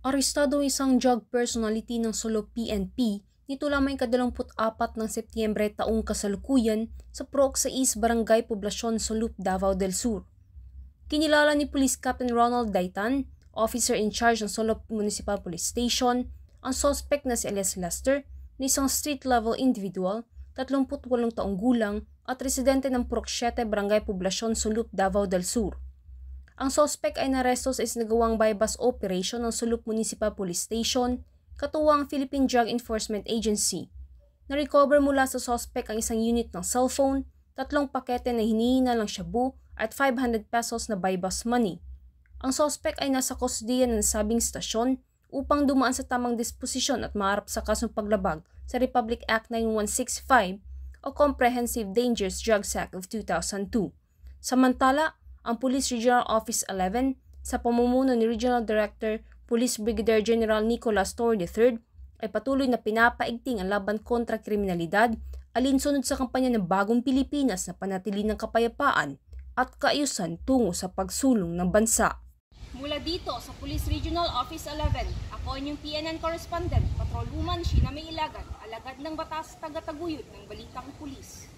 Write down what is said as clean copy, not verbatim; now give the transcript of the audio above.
Arestado ang isang drug personality ng solo PNP nito lamang 24 ng Setyembre taong kasalukuyan sa Proc sa East Barangay Poblacion, Sulup, Davao del Sur. Kinilala ni Police Captain Ronald Daitan, officer in charge ng Solo Municipal Police Station, ang suspect na si Elias Lester na isang street-level individual, 38 taong gulang at residente ng Proc 7 Barangay Poblacion, Sulup, Davao del Sur. Ang suspect ay naresto sa isinagawang bypass operation ng Sulup Municipal Police Station, katuwang Philippine Drug Enforcement Agency. Na-recover mula sa suspect ang isang unit ng cellphone, 3 pakete na hinihina ng shabu at 500 pesos na bypass money. Ang suspect ay nasa kusdiya ng nasabing stasyon upang dumaan sa tamang disposisyon at maharap sa kasong paglabag sa Republic Act 9165 o Comprehensive Dangerous Drugs Act of 2002. Samantala, ang Police Regional Office 11 sa pamumuno ni Regional Director Police Brigadier General Nicolas Torre III ay patuloy na pinapaigting ang laban kontra kriminalidad alinsunod sa kampanya ng Bagong Pilipinas na panatili ng kapayapaan at kaayusan tungo sa pagsulong ng bansa. Mula dito sa Police Regional Office 11, ako inyong PNN Correspondent, Patrolwoman Sheena May Ilagan, alagad ng batas taga-taguyod ng Balitang Pulis.